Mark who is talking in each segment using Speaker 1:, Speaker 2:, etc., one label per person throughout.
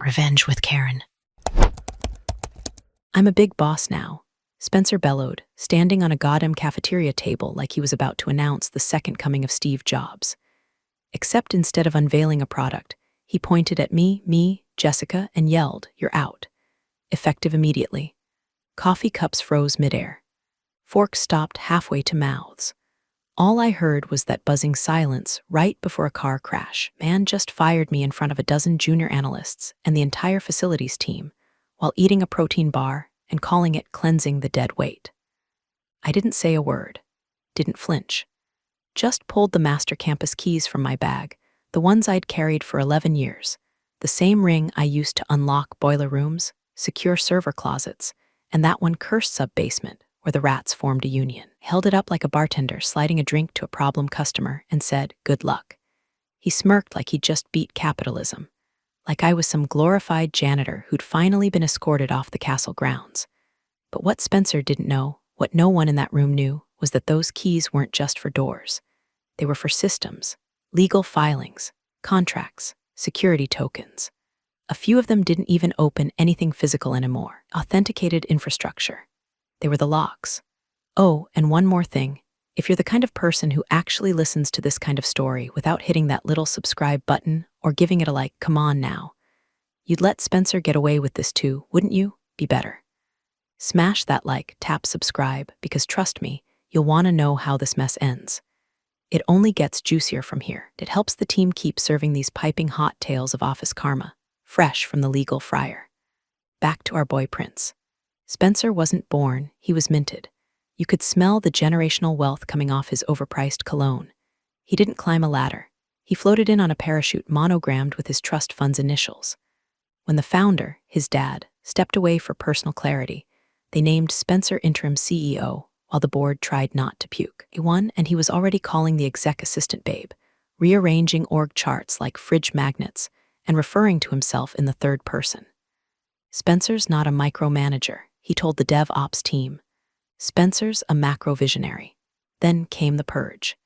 Speaker 1: Revenge with Karen.
Speaker 2: I'm a big boss now, Spencer bellowed, standing on a goddamn cafeteria table like he was about to announce the second coming of Steve Jobs. Except instead of unveiling a product, he pointed at me, Jessica, and yelled, "You're out." Effective immediately. Coffee cups froze midair. Forks stopped halfway to mouths. All I heard was that buzzing silence right before a car crash. Man just fired me in front of a dozen junior analysts and the entire facilities team while eating a protein bar and calling it cleansing the dead weight. I didn't say a word, didn't flinch. Just pulled the master campus keys from my bag, the ones I'd carried for 11 years, the same ring I used to unlock boiler rooms, secure server closets, and that one cursed sub-basement where the rats formed a union. Held it up like a bartender sliding a drink to a problem customer and said, "Good luck." He smirked like he'd just beat capitalism, like I was some glorified janitor who'd finally been escorted off the castle grounds. But what Spencer didn't know, what no one in that room knew, was that those keys weren't just for doors. They were for systems, legal filings, contracts, security tokens. A few of them didn't even open anything physical anymore. Authenticated infrastructure. They were the locks. Oh, and one more thing. If you're the kind of person who actually listens to this kind of story without hitting that little subscribe button or giving it a like, come on now, you'd let Spencer get away with this too, wouldn't you? Be better. Smash that like, tap subscribe, because trust me, you'll want to know how this mess ends. It only gets juicier from here. It helps the team keep serving these piping hot tales of office karma, fresh from the legal fryer. Back to our boy Prince. Spencer wasn't born, he was minted. You could smell the generational wealth coming off his overpriced cologne. He didn't climb a ladder. He floated in on a parachute monogrammed with his trust fund's initials. When the founder, his dad, stepped away for personal clarity, they named Spencer interim CEO while the board tried not to puke. He won, and he was already calling the exec assistant babe, rearranging org charts like fridge magnets, and referring to himself in the third person. Spencer's not a micromanager, he told the dev ops team. Spencer's a macro visionary. Then came the purge.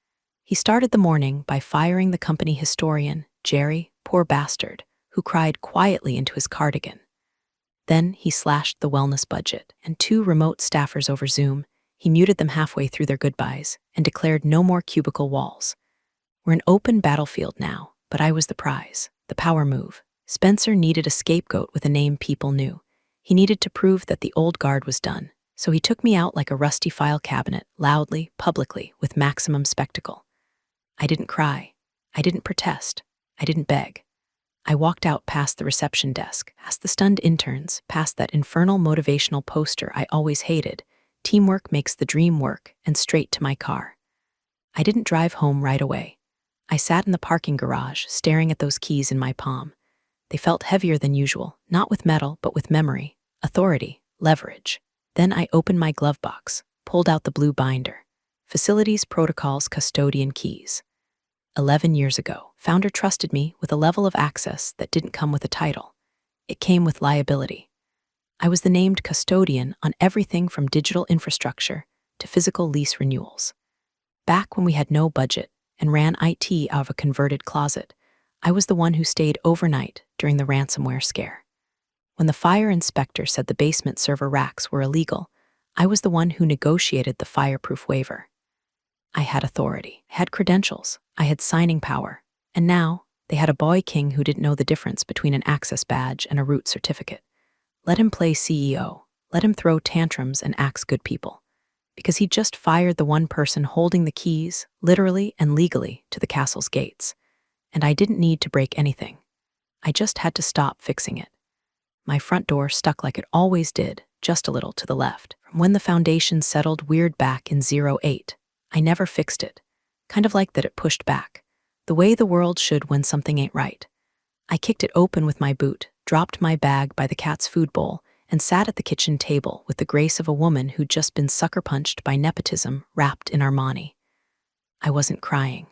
Speaker 2: He started the morning by firing the company historian, Jerry, poor bastard, who cried quietly into his cardigan. Then he slashed the wellness budget, and 2 remote staffers over Zoom, he muted them halfway through their goodbyes and declared no more cubicle walls. We're an open battlefield now, but I was the prize, the power move. Spencer needed a scapegoat with a name people knew. He needed to prove that the old guard was done. So he took me out like a rusty file cabinet, loudly, publicly, with maximum spectacle. I didn't cry. I didn't protest. I didn't beg. I walked out past the reception desk, past the stunned interns, past that infernal motivational poster I always hated, "Teamwork makes the dream work," and straight to my car. I didn't drive home right away. I sat in the parking garage, staring at those keys in my palm. They felt heavier than usual, not with metal, but with memory, authority, leverage. Then I opened my glove box, pulled out the blue binder. Facilities Protocols Custodian Keys. 11 years ago, founder trusted me with a level of access that didn't come with a title. It came with liability. I was the named custodian on everything from digital infrastructure to physical lease renewals. Back when we had no budget and ran IT out of a converted closet, I was the one who stayed overnight during the ransomware scare. When the fire inspector said the basement server racks were illegal, I was the one who negotiated the fireproof waiver. I had authority, I had credentials, I had signing power, and now they had a boy king who didn't know the difference between an access badge and a root certificate. Let him play CEO, let him throw tantrums and axe good people, because he just fired the one person holding the keys, literally and legally, to the castle's gates. And I didn't need to break anything. I just had to stop fixing it. My front door stuck like it always did, just a little to the left. From when the foundation settled weird back in 08, I never fixed it. Kind of like that it pushed back, the way the world should when something ain't right. I kicked it open with my boot, dropped my bag by the cat's food bowl, and sat at the kitchen table with the grace of a woman who'd just been sucker-punched by nepotism wrapped in Armani. I wasn't crying.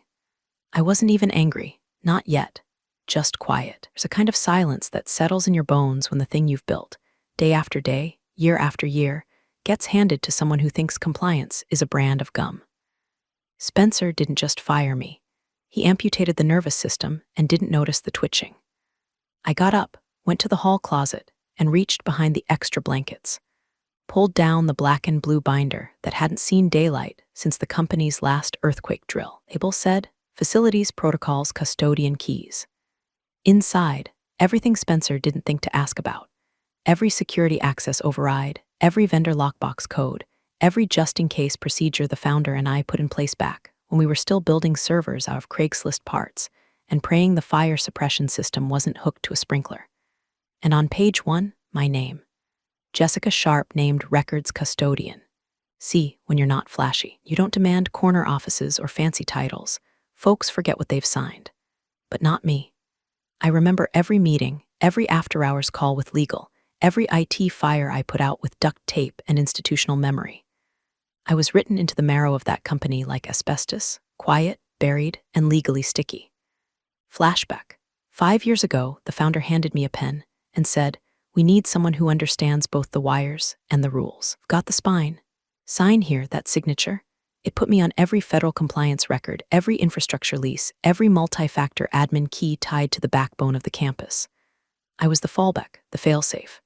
Speaker 2: I wasn't even angry, not yet. Just quiet. There's a kind of silence that settles in your bones when the thing you've built, day after day, year after year, gets handed to someone who thinks compliance is a brand of gum. Spencer didn't just fire me. He amputated the nervous system and didn't notice the twitching. I got up, went to the hall closet, and reached behind the extra blankets. Pulled down the black and blue binder that hadn't seen daylight since the company's last earthquake drill. Label said, Facilities Protocols Custodian Keys. Inside, everything Spencer didn't think to ask about. Every security access override, every vendor lockbox code, every just-in-case procedure the founder and I put in place back when we were still building servers out of Craigslist parts and praying the fire suppression system wasn't hooked to a sprinkler. And on page 1, my name. Jessica Sharp named Records Custodian. See, when you're not flashy, you don't demand corner offices or fancy titles. Folks forget what they've signed. But not me. I remember every meeting, every after-hours call with legal, every IT fire I put out with duct tape and institutional memory. I was written into the marrow of that company like asbestos, quiet, buried, and legally sticky. Flashback. 5 years ago, the founder handed me a pen and said, "We need someone who understands both the wires and the rules. Got the spine. Sign here, that signature." It put me on every federal compliance record, every infrastructure lease, every multi-factor admin key tied to the backbone of the campus. I was the fallback, the failsafe,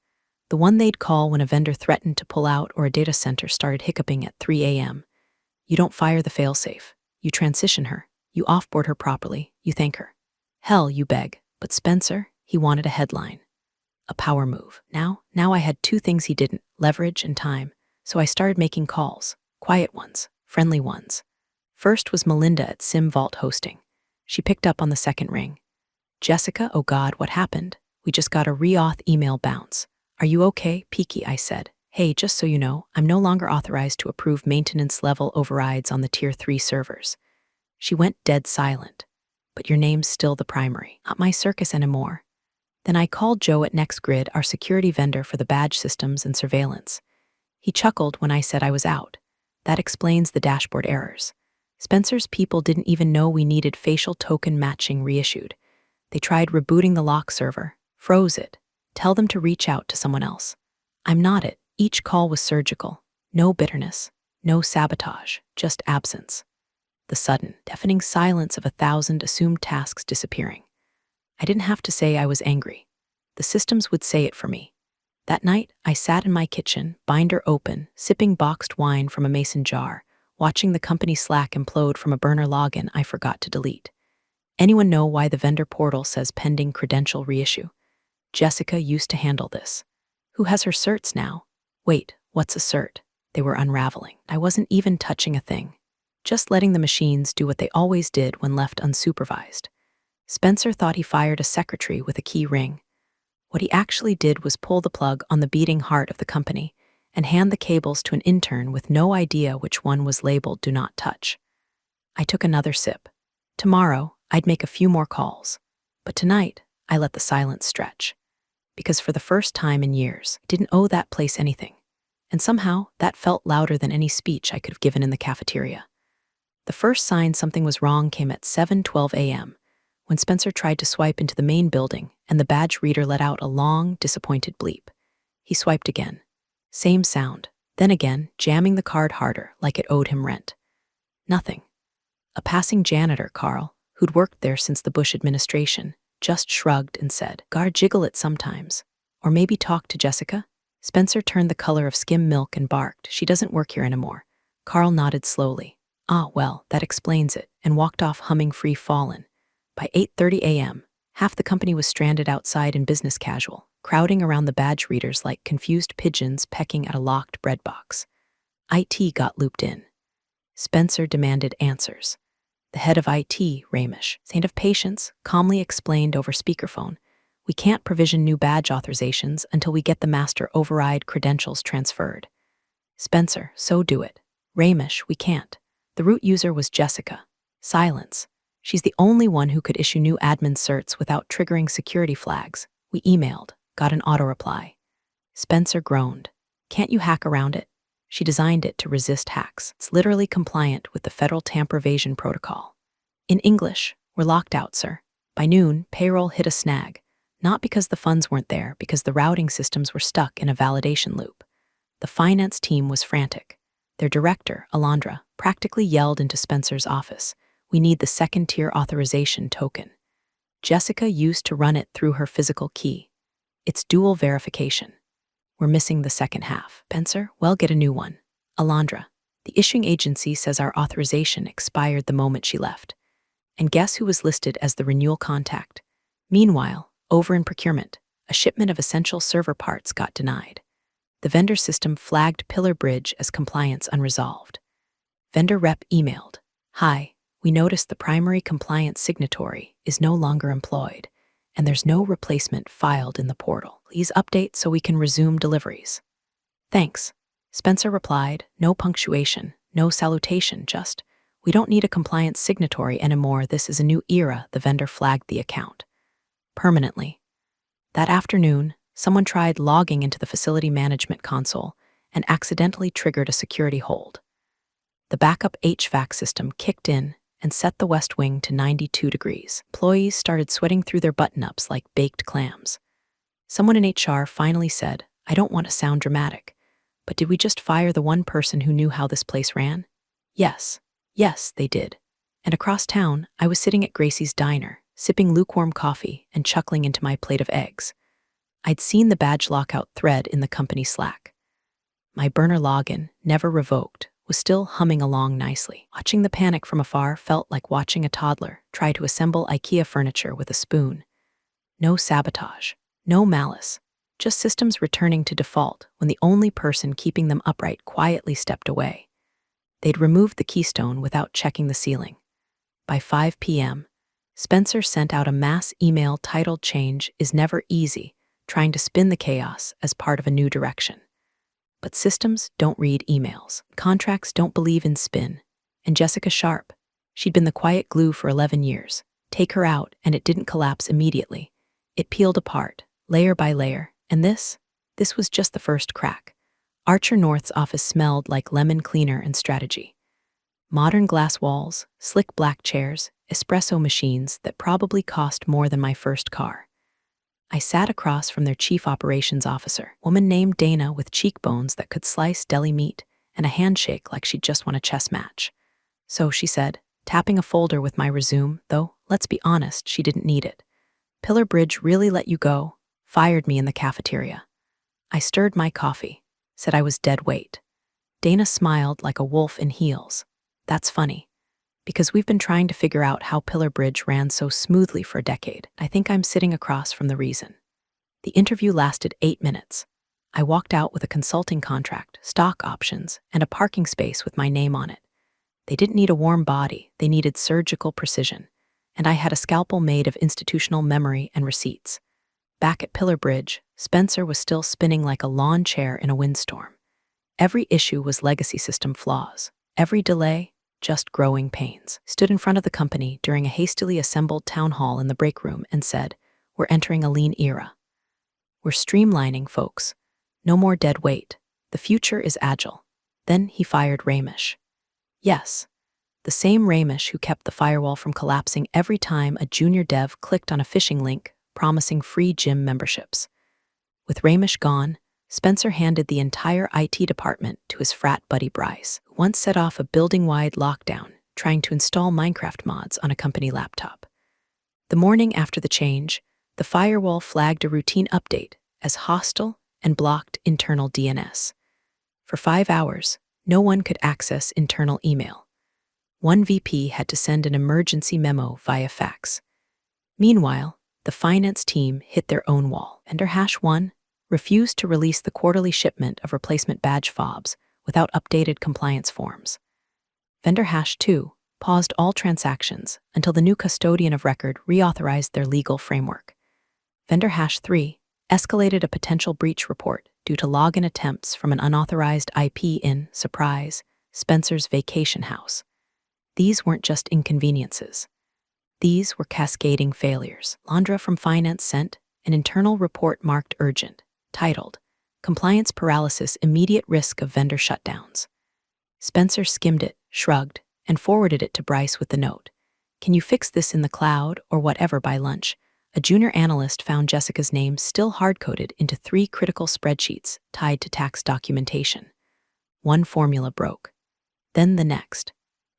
Speaker 2: the one they'd call when a vendor threatened to pull out or a data center started hiccuping at 3 a.m. You don't fire the failsafe. You transition her. You offboard her properly. You thank her. Hell, you beg. But Spencer, he wanted a headline. A power move. Now I had two things he didn't, leverage and time. So I started making calls. Quiet ones. Friendly ones. First was Melinda at Sim Vault Hosting. She picked up on the second ring. "Jessica, oh God, what happened? We just got a re-auth email bounce. Are you okay, Peaky?" I said. "Hey, just so you know, I'm no longer authorized to approve maintenance-level overrides on the Tier 3 servers." She went dead silent. "But your name's still the primary. Not my circus anymore." Then I called Joe at NextGrid, our security vendor for the badge systems and surveillance. He chuckled when I said I was out. That explains the dashboard errors. Spencer's people didn't even know we needed facial token matching reissued. They tried rebooting the lock server, froze it, tell them to reach out to someone else. I'm not it. Each call was surgical. No bitterness, no sabotage, just absence. The sudden, deafening silence of 1,000 assumed tasks disappearing. I didn't have to say I was angry. The systems would say it for me. That night, I sat in my kitchen, binder open, sipping boxed wine from a mason jar, watching the company Slack implode from a burner login I forgot to delete. Anyone know why the vendor portal says pending credential reissue? Jessica used to handle this. Who has her certs now? Wait, what's a cert? They were unraveling. I wasn't even touching a thing. Just letting the machines do what they always did when left unsupervised. Spencer thought he fired a secretary with a key ring. What he actually did was pull the plug on the beating heart of the company and hand the cables to an intern with no idea which one was labeled "Do Not Touch." I took another sip. Tomorrow, I'd make a few more calls. But tonight, I let the silence stretch. Because for the first time in years, I didn't owe that place anything. And somehow, that felt louder than any speech I could have given in the cafeteria. The first sign something was wrong came at 7:12 a.m., when Spencer tried to swipe into the main building and the badge reader let out a long, disappointed bleep. He swiped again. Same sound. Then again, jamming the card harder, like it owed him rent. Nothing. A passing janitor, Carl, who'd worked there since the Bush administration, just shrugged and said, "Gar jiggle it sometimes. Or maybe talk to Jessica?" Spencer turned the color of skim milk and barked, "She doesn't work here anymore." Carl nodded slowly. "Ah, well, that explains it," and walked off humming Free Fallin'. By 8:30 a.m., half the company was stranded outside in business casual, crowding around the badge readers like confused pigeons pecking at a locked bread box. IT got looped in. Spencer demanded answers. The head of IT, Ramish, saint of patience, calmly explained over speakerphone, "We can't provision new badge authorizations until we get the master override credentials transferred." Spencer, "So do it." Ramish, "We can't." The root user was Jessica. Silence. "She's the only one who could issue new admin certs without triggering security flags. We emailed, got an auto-reply." Spencer groaned. "Can't you hack around it?" She designed it to resist hacks. It's literally compliant with the Federal Tamper Evasion Protocol. In English, "We're locked out, sir." By noon, payroll hit a snag. Not because the funds weren't there, because the routing systems were stuck in a validation loop. The finance team was frantic. Their director, Alondra, practically yelled into Spencer's office, "We need the second-tier authorization token." Jessica used to run it through her physical key. It's dual verification. We're missing the second half. Spencer, well, get a new one. Alondra, the issuing agency says our authorization expired the moment she left. And guess who was listed as the renewal contact? Meanwhile, over in procurement, a shipment of essential server parts got denied. The vendor system flagged Pillar Bridge as compliance unresolved. Vendor rep emailed, "Hi, we noticed the primary compliance signatory is no longer employed, and there's no replacement filed in the portal. Please update so we can resume deliveries." Thanks. Spencer replied, no punctuation, no salutation, just, "We don't need a compliance signatory anymore. This is a new era." The vendor flagged the account permanently. That afternoon, someone tried logging into the facility management console and accidentally triggered a security hold. The backup HVAC system kicked in and set the West Wing to 92 degrees. Employees started sweating through their button-ups like baked clams. Someone in HR finally said, "I don't want to sound dramatic, but did we just fire the one person who knew how this place ran?" Yes, they did. And across town, I was sitting at Gracie's diner, sipping lukewarm coffee and chuckling into my plate of eggs. I'd seen the badge lockout thread in the company Slack. My burner login, never revoked, was still humming along nicely. Watching the panic from afar felt like watching a toddler try to assemble IKEA furniture with a spoon. No sabotage, no malice, just systems returning to default when the only person keeping them upright quietly stepped away. They'd removed the keystone without checking the ceiling. By 5 p.m., Spencer sent out a mass email titled "Change is Never Easy," trying to spin the chaos as part of a new direction. But systems don't read emails. Contracts don't believe in spin. And Jessica Sharp, she'd been the quiet glue for 11 years. Take her out, and it didn't collapse immediately. It peeled apart, layer by layer, and this was just the first crack. Archer North's office smelled like lemon cleaner and strategy. Modern glass walls, slick black chairs, espresso machines that probably cost more than my first car. I sat across from their chief operations officer, a woman named Dana with cheekbones that could slice deli meat and a handshake like she'd just won a chess match. "So," she said, tapping a folder with my resume, though, let's be honest, she didn't need it. "Pillar Bridge really let you go, fired me in the cafeteria." I stirred my coffee, said I was dead weight. Dana smiled like a wolf in heels. "That's funny, because we've been trying to figure out how Pillar Bridge ran so smoothly for a decade. I think I'm sitting across from the reason." The interview lasted 8 minutes. I walked out with a consulting contract, stock options, and a parking space with my name on it. They didn't need a warm body, they needed surgical precision. And I had a scalpel made of institutional memory and receipts. Back at Pillar Bridge, Spencer was still spinning like a lawn chair in a windstorm. Every issue was legacy system flaws. Every delay, just growing pains. Stood in front of the company during a hastily assembled town hall in the break room and said, "We're entering a lean era. We're streamlining, folks. No more dead weight. The future is agile." Then he fired Ramesh. Yes, the same Ramesh who kept the firewall from collapsing every time a junior dev clicked on a phishing link promising free gym memberships. With Ramesh gone, Spencer handed the entire IT department to his frat buddy Bryce, who once set off a building-wide lockdown trying to install Minecraft mods on a company laptop. The morning after the change, the firewall flagged a routine update as hostile and blocked internal DNS. For 5 hours, no one could access internal email. One VP had to send an emergency memo via fax. Meanwhile, the finance team hit their own wall. Vendor #1 refused to release the quarterly shipment of replacement badge fobs without updated compliance forms. Vendor #2 paused all transactions until the new custodian of record reauthorized their legal framework. Vendor #3 escalated a potential breach report due to login attempts from an unauthorized IP in, surprise, Spencer's vacation house. These weren't just inconveniences. These were cascading failures. Alondra from finance sent an internal report marked urgent, titled, "Compliance Paralysis, Immediate Risk of Vendor Shutdowns." Spencer skimmed it, shrugged, and forwarded it to Bryce with the note, "Can you fix this in the cloud or whatever by lunch?" A junior analyst found Jessica's name still hard-coded into 3 critical spreadsheets tied to tax documentation. One formula broke. Then the next.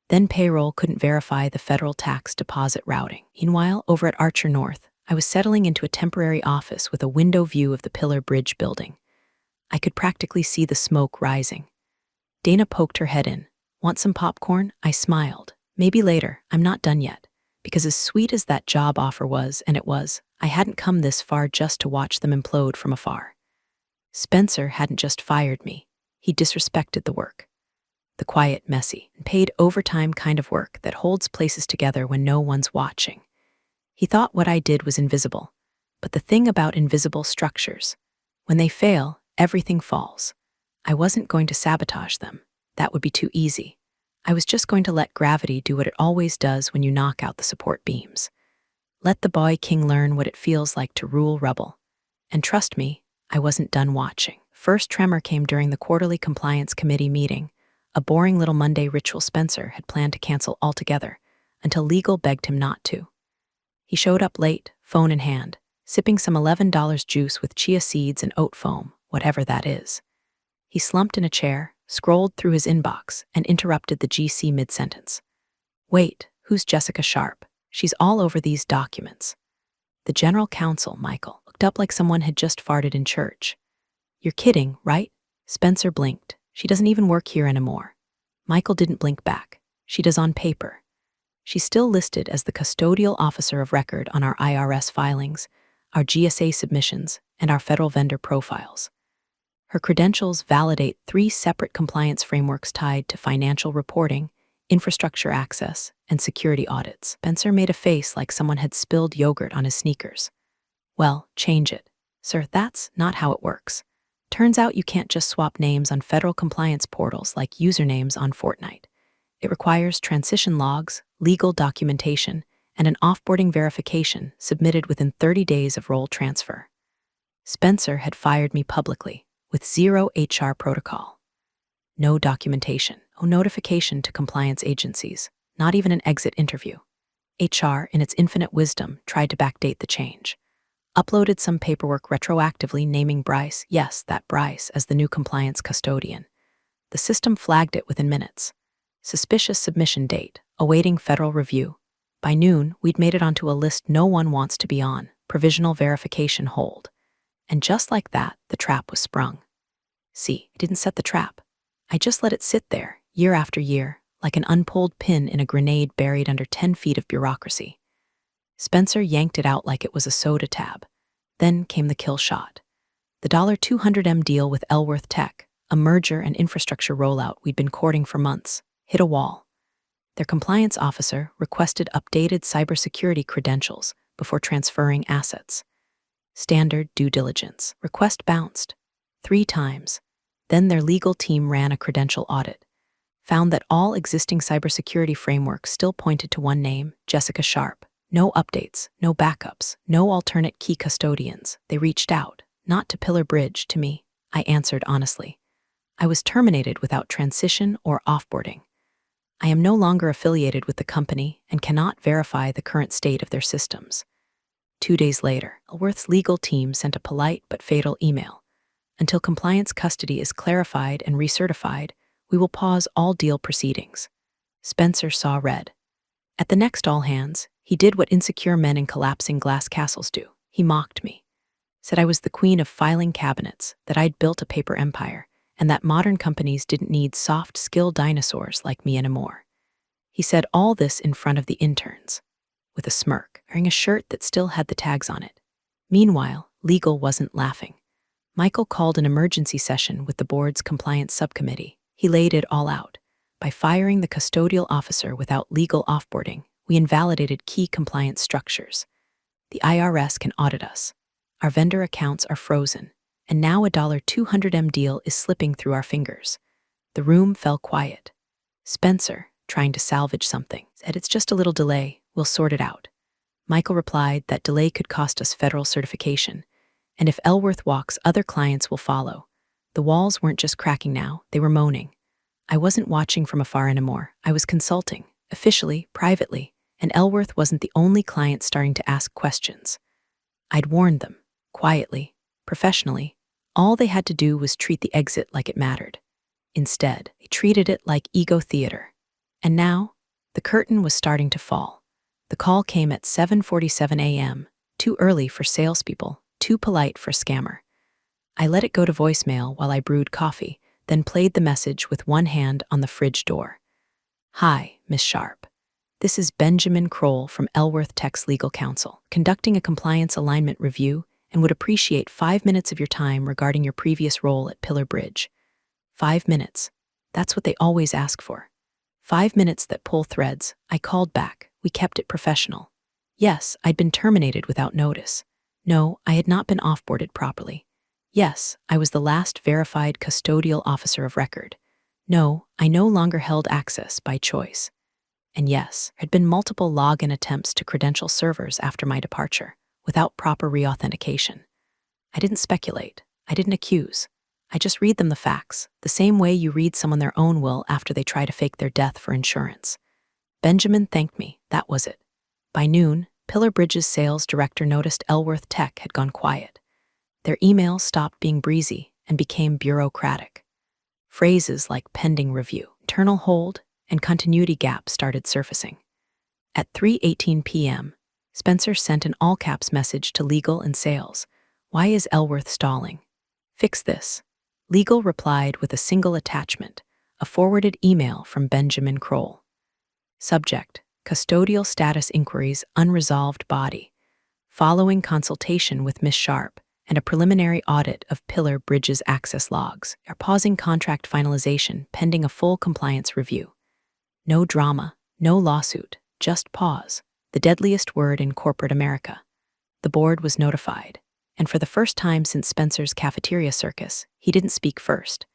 Speaker 2: Then payroll couldn't verify the federal tax deposit routing. Meanwhile, over at Archer North, I was settling into a temporary office with a window view of the Pillar Bridge building. I could practically see the smoke rising. Dana poked her head in. "Want some popcorn?" I smiled. "Maybe later. I'm not done yet." Because as sweet as that job offer was, and it was, I hadn't come this far just to watch them implode from afar. Spencer hadn't just fired me. He disrespected the work. The quiet, messy, and paid overtime kind of work that holds places together when no one's watching. He thought what I did was invisible. But the thing about invisible structures, when they fail, everything falls. I wasn't going to sabotage them. That would be too easy. I was just going to let gravity do what it always does when you knock out the support beams. Let the boy king learn what it feels like to rule rubble. And trust me, I wasn't done watching. First tremor came during the quarterly compliance committee meeting, a boring little Monday ritual Spencer had planned to cancel altogether, until legal begged him not to. He showed up late, phone in hand, sipping some $11 juice with chia seeds and oat foam, whatever that is. He slumped in a chair, scrolled through his inbox, and interrupted the GC mid-sentence. "Wait, who's Jessica Sharp? She's all over these documents." The general counsel, Michael, looked up like someone had just farted in church. "You're kidding, right?" Spencer blinked. "She doesn't even work here anymore." Michael didn't blink back. "She does on paper. She's still listed as the custodial officer of record on our IRS filings, our GSA submissions, and our federal vendor profiles. Her credentials validate 3 separate compliance frameworks tied to financial reporting, infrastructure access, and security audits." Spencer made a face like someone had spilled yogurt on his sneakers. "Well, change it. Sir, that's not how it works. Turns out you can't just swap names on federal compliance portals like usernames on Fortnite. It requires transition logs, legal documentation, and an offboarding verification submitted within 30 days of role transfer." Spencer had fired me publicly, with 0 HR protocol. No documentation, no notification to compliance agencies, not even an exit interview. HR, in its infinite wisdom, tried to backdate the change. Uploaded some paperwork retroactively naming Bryce, yes, that Bryce, as the new compliance custodian. The system flagged it within minutes. Suspicious submission date, awaiting federal review. By noon, we'd made it onto a list no one wants to be on, provisional verification hold. And just like that, the trap was sprung. See, I didn't set the trap. I just let it sit there, year after year, like an unpulled pin in a grenade buried under 10 feet of bureaucracy. Spencer yanked it out like it was a soda tab. Then came the kill shot. The $200M deal with Elworth Tech, a merger and infrastructure rollout we'd been courting for months, hit a wall. Their compliance officer requested updated cybersecurity credentials before transferring assets. Standard due diligence. Request bounced 3 times. Then their legal team ran a credential audit. Found that all existing cybersecurity frameworks still pointed to one name, Jessica Sharp. No updates, no backups, no alternate key custodians. They reached out, not to Pillar Bridge, to me. I answered honestly. I was terminated without transition or offboarding. I am no longer affiliated with the company and cannot verify the current state of their systems. 2 days later, Elworth's legal team sent a polite but fatal email. Until compliance custody is clarified and recertified, we will pause all deal proceedings. Spencer saw red. At the next all hands, he did what insecure men in collapsing glass castles do. He mocked me. Said I was the queen of filing cabinets, that I'd built a paper empire, and that modern companies didn't need soft-skilled dinosaurs like me anymore. He said all this in front of the interns, with a smirk, wearing a shirt that still had the tags on it. Meanwhile, legal wasn't laughing. Michael called an emergency session with the board's compliance subcommittee. He laid it all out. By firing the custodial officer without legal offboarding, we invalidated key compliance structures. The IRS can audit us. Our vendor accounts are frozen, and now a $200M deal is slipping through our fingers. The room fell quiet. Spencer, trying to salvage something, said, "It's just a little delay. We'll sort it out." Michael replied that delay could cost us federal certification, and if Elworth walks, other clients will follow. The walls weren't just cracking now, they were moaning. I wasn't watching from afar anymore. I was consulting, officially, privately, and Elworth wasn't the only client starting to ask questions. I'd warned them, quietly, professionally. All they had to do was treat the exit like it mattered. Instead, they treated it like ego theater. And now, the curtain was starting to fall. The call came at 7:47 a.m., Too early for salespeople, too polite for scammer. I let it go to voicemail while I brewed coffee, then played the message with one hand on the fridge door. Hi, Miss Sharp. This is Benjamin Kroll from Elworth Tech's legal counsel, conducting a compliance alignment review and would appreciate 5 minutes of your time regarding your previous role at Pillar Bridge. 5 minutes. That's what they always ask for. 5 minutes that pull threads. I called back. We kept it professional. Yes, I'd been terminated without notice. No, I had not been offboarded properly. Yes, I was the last verified custodial officer of record. No, I no longer held access by choice. And yes, there had been multiple login attempts to credential servers after my departure, without proper reauthentication. I didn't speculate. I didn't accuse. I just read them the facts, the same way you read someone their own will after they try to fake their death for insurance. Benjamin thanked me. That was it. By noon, Pillar Bridge's sales director noticed Elworth Tech had gone quiet. Their emails stopped being breezy and became bureaucratic. Phrases like pending review, internal hold, and continuity gap started surfacing. At 3:18 p.m., Spencer sent an all-caps message to legal and sales. Why is Elworth stalling? Fix this. Legal replied with a single attachment, a forwarded email from Benjamin Kroll. Subject: Custodial status inquiries unresolved body. Following consultation with Miss Sharp and a preliminary audit of Pillar Bridge's access logs, are pausing contract finalization pending a full compliance review. No drama, no lawsuit, just pause, the deadliest word in corporate America. The board was notified, and for the first time since Spencer's cafeteria circus, he didn't speak first.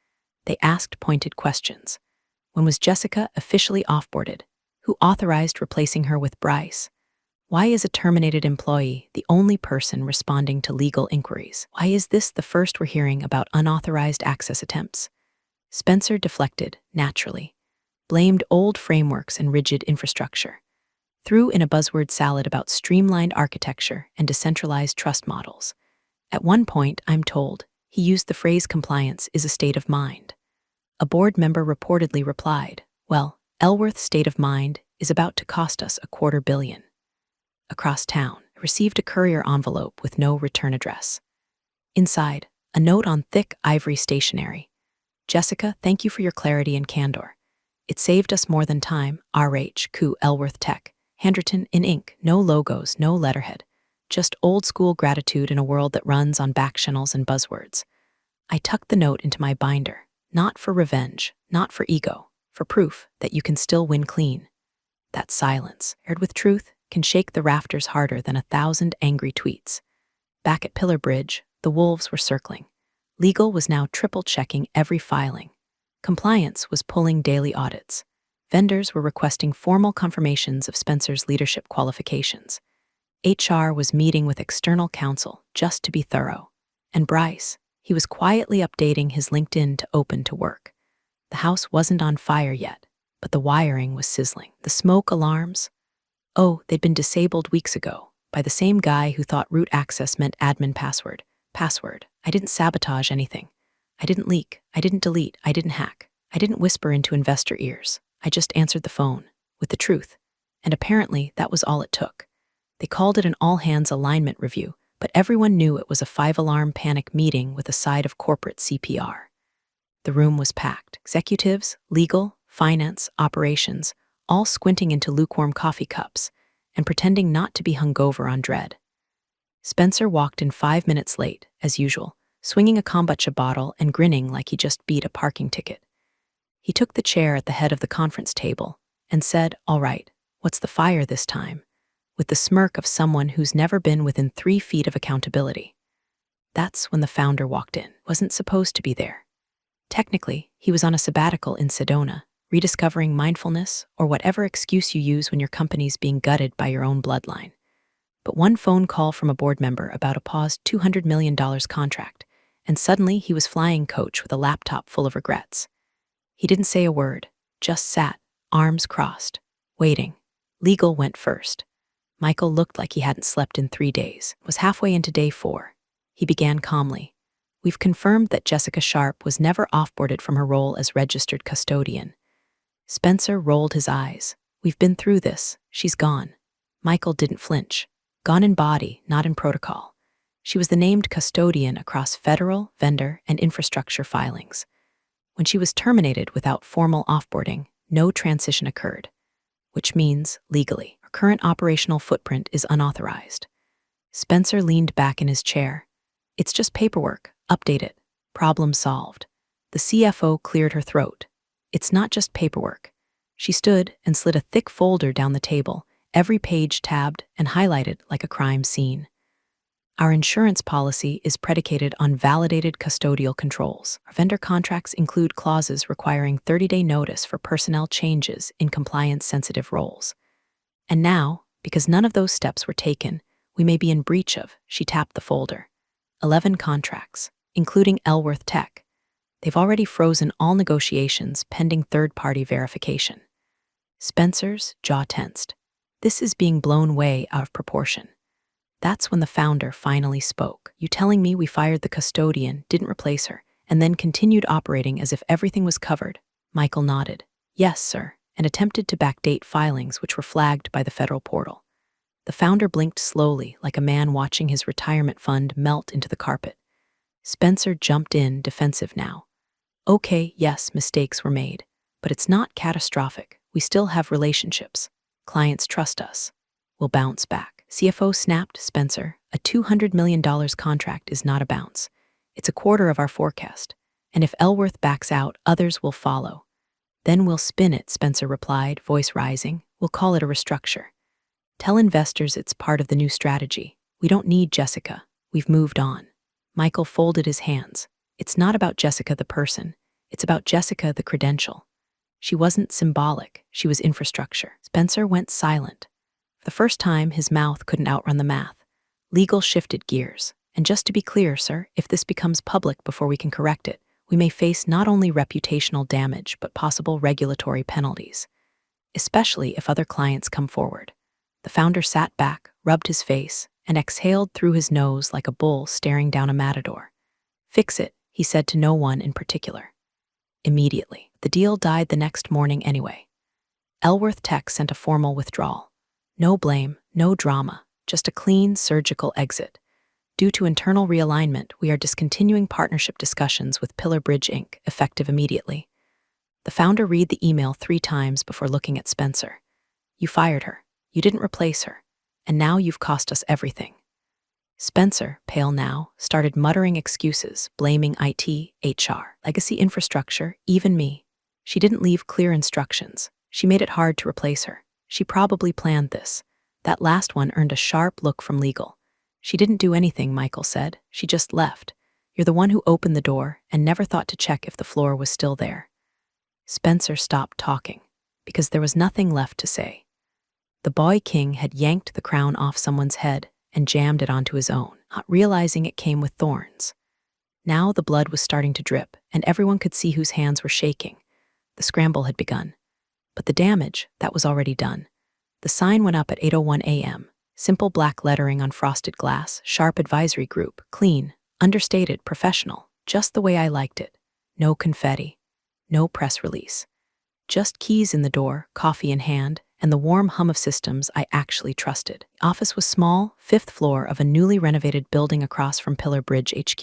Speaker 2: They asked pointed questions. When was Jessica officially offboarded? Who authorized replacing her with Bryce? Why is a terminated employee the only person responding to legal inquiries? Why is this the first we're hearing about unauthorized access attempts? Spencer deflected, naturally. Blamed old frameworks and rigid infrastructure. Threw in a buzzword salad about streamlined architecture and decentralized trust models. At one point, I'm told, he used the phrase compliance is a state of mind. A board member reportedly replied, well, Elworth's state of mind is about to cost us $250 million. Across town, I received a courier envelope with no return address. Inside, a note on thick ivory stationery. Jessica, thank you for your clarity and candor. It saved us more than time. R.H. Q. Elworth Tech. Handwritten in ink, no logos, no letterhead. Just old-school gratitude in a world that runs on backchannels and buzzwords. I tucked the note into my binder, not for revenge, not for ego, for proof that you can still win clean. That silence, paired with truth, can shake the rafters harder than 1,000 angry tweets. Back at Pillar Bridge, the wolves were circling. Legal was now triple-checking every filing. Compliance was pulling daily audits. Vendors were requesting formal confirmations of Spencer's leadership qualifications. HR was meeting with external counsel just to be thorough. And Bryce, he was quietly updating his LinkedIn to open to work. The house wasn't on fire yet, but the wiring was sizzling. The smoke alarms? Oh, they'd been disabled weeks ago by the same guy who thought root access meant admin password. Password. I didn't sabotage anything. I didn't leak. I didn't delete. I didn't hack. I didn't whisper into investor ears. I just answered the phone with the truth. And apparently that was all it took. They called it an all-hands alignment review, but everyone knew it was a 5-alarm panic meeting with a side of corporate CPR. The room was packed. Executives, legal, finance, operations, all squinting into lukewarm coffee cups and pretending not to be hungover on dread. Spencer walked in 5 minutes late, as usual, swinging a kombucha bottle and grinning like he just beat a parking ticket. He took the chair at the head of the conference table and said, all right, what's the fire this time? With the smirk of someone who's never been within 3 feet of accountability. That's when the founder walked in. Wasn't supposed to be there. Technically, he was on a sabbatical in Sedona, rediscovering mindfulness or whatever excuse you use when your company's being gutted by your own bloodline. But one phone call from a board member about a paused $200 million contract, and suddenly he was flying coach with a laptop full of regrets. He didn't say a word, just sat, arms crossed, waiting. Legal went first. Michael looked like he hadn't slept in 3 days, was halfway into day 4. He began calmly. We've confirmed that Jessica Sharp was never offboarded from her role as registered custodian. Spencer rolled his eyes. We've been through this. She's gone. Michael didn't flinch. gone in body, not in protocol. She was the named custodian across federal, vendor, and infrastructure filings. When she was terminated without formal offboarding, no transition occurred, which means, legally, her current operational footprint is unauthorized. Spencer leaned back in his chair. It's just paperwork. Update it. Problem solved. The CFO cleared her throat. It's not just paperwork. She stood and slid a thick folder down the table, every page tabbed and highlighted like a crime scene. Our insurance policy is predicated on validated custodial controls. Our vendor contracts include clauses requiring 30-day notice for personnel changes in compliance-sensitive roles. And now, because none of those steps were taken, we may be in breach of, she tapped the folder, 11 contracts, including Elworth Tech. They've already frozen all negotiations pending third-party verification. Spencer's jaw tensed. This is being blown way out of proportion. That's when the founder finally spoke. You telling me we fired the custodian, didn't replace her, and then continued operating as if everything was covered? Michael nodded. Yes, sir, and attempted to backdate filings which were flagged by the federal portal. The founder blinked slowly, like a man watching his retirement fund melt into the carpet. Spencer jumped in, defensive now. Okay, yes, mistakes were made, but it's not catastrophic. We still have relationships. Clients trust us. We'll bounce back. CFO snapped. Spencer, a $200 million contract is not a bounce. It's a quarter of our forecast. And if Elworth backs out, others will follow. Then we'll spin it, Spencer replied, voice rising. We'll call it a restructure. Tell investors it's part of the new strategy. We don't need Jessica. We've moved on. Michael folded his hands. It's not about Jessica the person. It's about Jessica the credential. She wasn't symbolic. She was infrastructure. Spencer went silent. For the first time, his mouth couldn't outrun the math. Legal shifted gears. And just to be clear, sir, if this becomes public before we can correct it, we may face not only reputational damage, but possible regulatory penalties, especially if other clients come forward. The founder sat back, rubbed his face, and exhaled through his nose like a bull staring down a matador. Fix it, he said to no one in particular. Immediately. The deal died the next morning anyway. Elworth Tech sent a formal withdrawal. No blame, no drama, just a clean, surgical exit. Due to internal realignment, we are discontinuing partnership discussions with Pillar Bridge Inc., effective immediately. The founder read the email 3 times before looking at Spencer. You fired her. You didn't replace her. And now you've cost us everything. Spencer, pale now, started muttering excuses, blaming IT, HR, legacy infrastructure, even me. She didn't leave clear instructions. She made it hard to replace her. She probably planned this. That last one earned a sharp look from legal. She didn't do anything, Michael said. She just left. You're the one who opened the door and never thought to check if the floor was still there. Spencer stopped talking because there was nothing left to say. The boy king had yanked the crown off someone's head and jammed it onto his own, not realizing it came with thorns. Now the blood was starting to drip, and everyone could see whose hands were shaking. The scramble had begun. But the damage, that was already done. The sign went up at 8:01 a.m., simple black lettering on frosted glass, sharp advisory group, clean, understated, professional, just the way I liked it. No confetti, no press release. Just keys in the door, coffee in hand, and the warm hum of systems I actually trusted. The office was small, 5th floor of a newly renovated building across from Pillar Bridge HQ.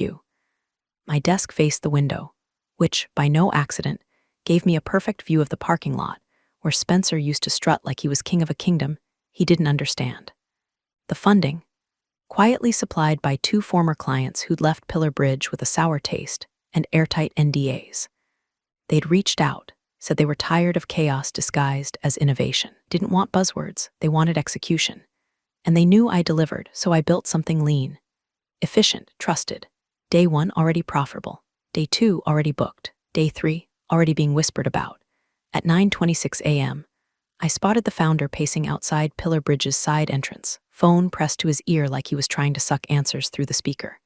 Speaker 2: My desk faced the window, which, by no accident, gave me a perfect view of the parking lot, where Spencer used to strut like he was king of a kingdom he didn't understand. The funding, quietly supplied by 2 former clients who'd left Pillar Bridge with a sour taste and airtight NDAs. They'd reached out, said they were tired of chaos disguised as innovation. Didn't want buzzwords, they wanted execution. And they knew I delivered, so I built something lean. Efficient, trusted. Day 1 already profitable. Day 2 already booked. Day 3 already being whispered about. At 9:26 a.m., I spotted the founder pacing outside Pillar Bridge's side entrance, phone pressed to his ear like he was trying to suck answers through the speaker.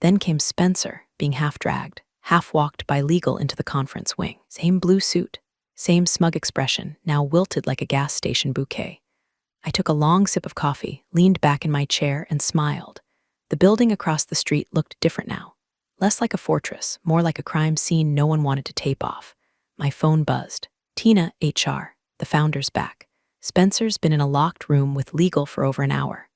Speaker 2: Then came Spencer, being half-dragged, half-walked by legal into the conference wing. Same blue suit, same smug expression, now wilted like a gas station bouquet. I took a long sip of coffee, leaned back in my chair, and smiled. The building across the street looked different now. Less like a fortress, more like a crime scene no one wanted to tape off. My phone buzzed. Tina, HR, the founder's back. Spencer's been in a locked room with legal for over an hour.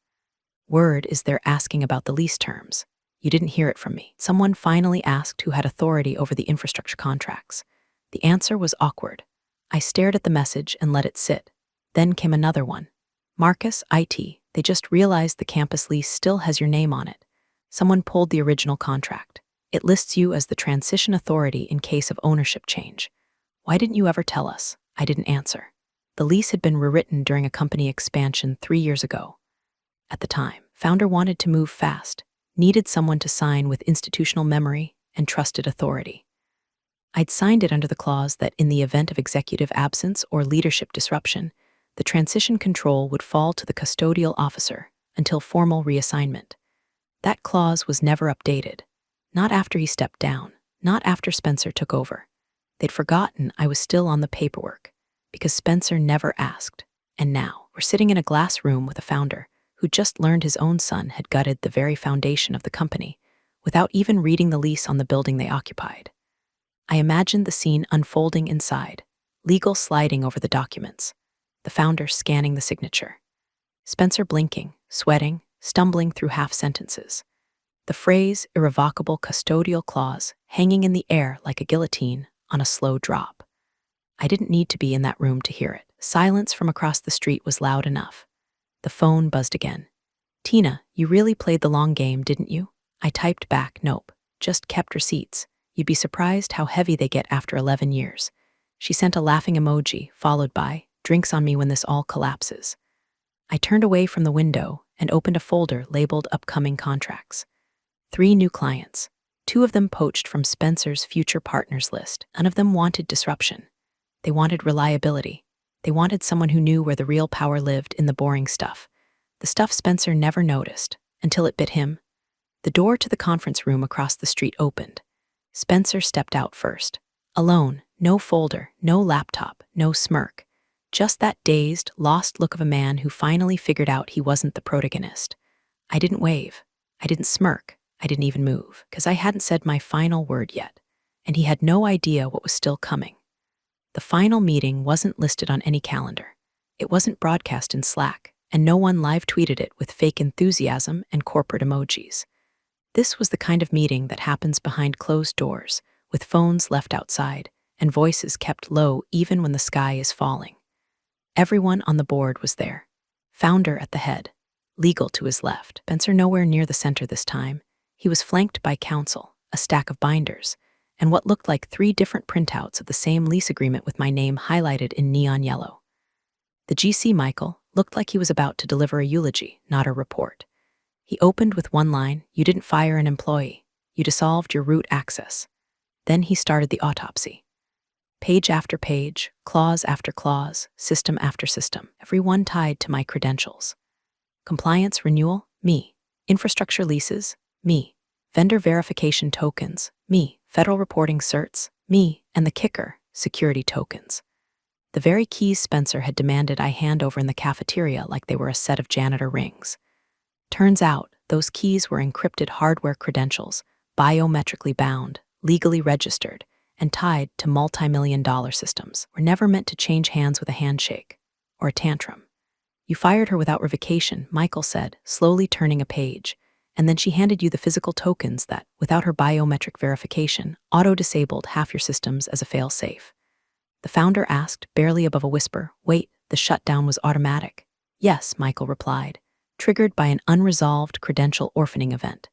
Speaker 2: Word is they're asking about the lease terms. You didn't hear it from me. Someone finally asked who had authority over the infrastructure contracts. The answer was awkward. I stared at the message and let it sit. Then came another one. Marcus, IT, they just realized the campus lease still has your name on it. Someone pulled the original contract. It lists you as the transition authority in case of ownership change. Why didn't you ever tell us? I didn't answer. The lease had been rewritten during a company expansion 3 years ago. At the time, founder wanted to move fast, needed someone to sign with institutional memory and trusted authority. I'd signed it under the clause that in the event of executive absence or leadership disruption, the transition control would fall to the custodial officer until formal reassignment. That clause was never updated. Not after he stepped down, not after Spencer took over. They'd forgotten I was still on the paperwork, because Spencer never asked. And now, we're sitting in a glass room with a founder who just learned his own son had gutted the very foundation of the company without even reading the lease on the building they occupied. I imagined the scene unfolding inside, legal sliding over the documents, the founder scanning the signature, Spencer blinking, sweating, stumbling through half sentences. The phrase irrevocable custodial clause hanging in the air like a guillotine on a slow drop. I didn't need to be in that room to hear it. Silence from across the street was loud enough. The phone buzzed again. Tina, you really played the long game, didn't you? I typed back, nope, just kept receipts. You'd be surprised how heavy they get after 11 years. She sent a laughing emoji, followed by, drinks on me when this all collapses. I turned away from the window and opened a folder labeled upcoming contracts. 3 new clients. 2 of them poached from Spencer's future partners list. None of them wanted disruption. They wanted reliability. They wanted someone who knew where the real power lived in the boring stuff. The stuff Spencer never noticed, until it bit him. The door to the conference room across the street opened. Spencer stepped out first. Alone, no folder, no laptop, no smirk. Just that dazed, lost look of a man who finally figured out he wasn't the protagonist. I didn't wave. I didn't smirk. I didn't even move, because I hadn't said my final word yet, and he had no idea what was still coming. The final meeting wasn't listed on any calendar. It wasn't broadcast in Slack, and no one live tweeted it with fake enthusiasm and corporate emojis. This was the kind of meeting that happens behind closed doors, with phones left outside, and voices kept low even when the sky is falling. Everyone on the board was there. Founder at the head, legal to his left, Spencer nowhere near the center this time. He was flanked by counsel, a stack of binders, and what looked like 3 different printouts of the same lease agreement with my name highlighted in neon yellow. The GC, Michael, looked like he was about to deliver a eulogy, not a report. He opened with one line, "You didn't fire an employee. You dissolved your root access." Then he started the autopsy. Page after page, clause after clause, system after system, every one tied to my credentials. Compliance renewal, me. Infrastructure leases, me. Vendor verification tokens, me. Federal reporting certs, me. And the kicker, security tokens. The very keys Spencer had demanded I hand over in the cafeteria like they were a set of janitor rings. Turns out, those keys were encrypted hardware credentials, biometrically bound, legally registered, and tied to multi-million-dollar systems. Were never meant to change hands with a handshake or a tantrum. "You fired her without revocation," Michael said, slowly turning a page, and then she handed you the physical tokens that, without her biometric verification, auto-disabled half your systems as a fail-safe. The founder asked, barely above a whisper, "Wait, the shutdown was automatic?" "Yes," Michael replied, triggered by an unresolved credential orphaning event.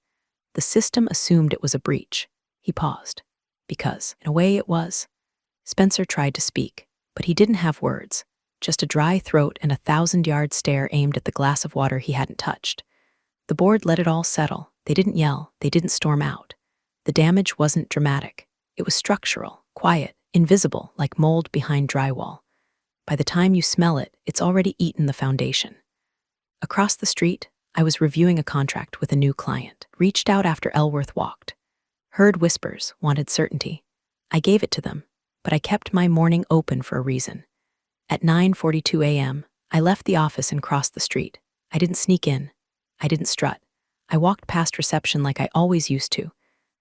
Speaker 2: The system assumed it was a breach. He paused. Because, in a way, it was. Spencer tried to speak, but he didn't have words, just a dry throat and a 1,000-yard stare aimed at the glass of water he hadn't touched. The board let it all settle. They didn't yell. They didn't storm out. The damage wasn't dramatic. It was structural, quiet, invisible, like mold behind drywall. By the time you smell it, it's already eaten the foundation. Across the street, I was reviewing a contract with a new client. Reached out after Elworth walked. Heard whispers, wanted certainty. I gave it to them, but I kept my morning open for a reason. At 9:42 a.m., I left the office and crossed the street. I didn't sneak in. I didn't strut. I walked past reception like I always used to.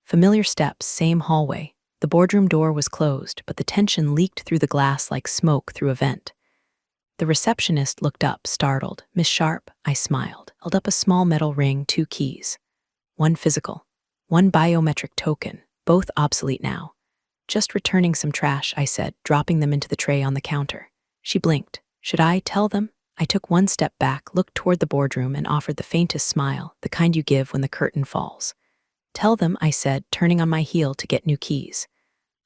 Speaker 2: Familiar steps, same hallway. The boardroom door was closed, but the tension leaked through the glass like smoke through a vent. The receptionist looked up, startled. "Miss Sharp," I smiled, held up a small metal ring, 2 keys. One physical, one biometric token, both obsolete now. "Just returning some trash," I said, dropping them into the tray on the counter. She blinked. "Should I tell them?" I took one step back, looked toward the boardroom, and offered the faintest smile, the kind you give when the curtain falls. "Tell them," I said, turning on my heel to get new keys.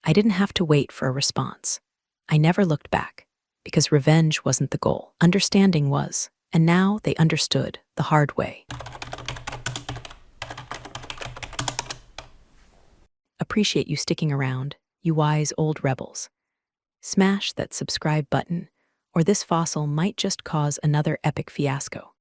Speaker 2: I didn't have to wait for a response. I never looked back, because revenge wasn't the goal. Understanding was, and now they understood the hard way. Appreciate you sticking around, you wise old rebels. Smash that subscribe button, or this fossil might just cause another epic fiasco.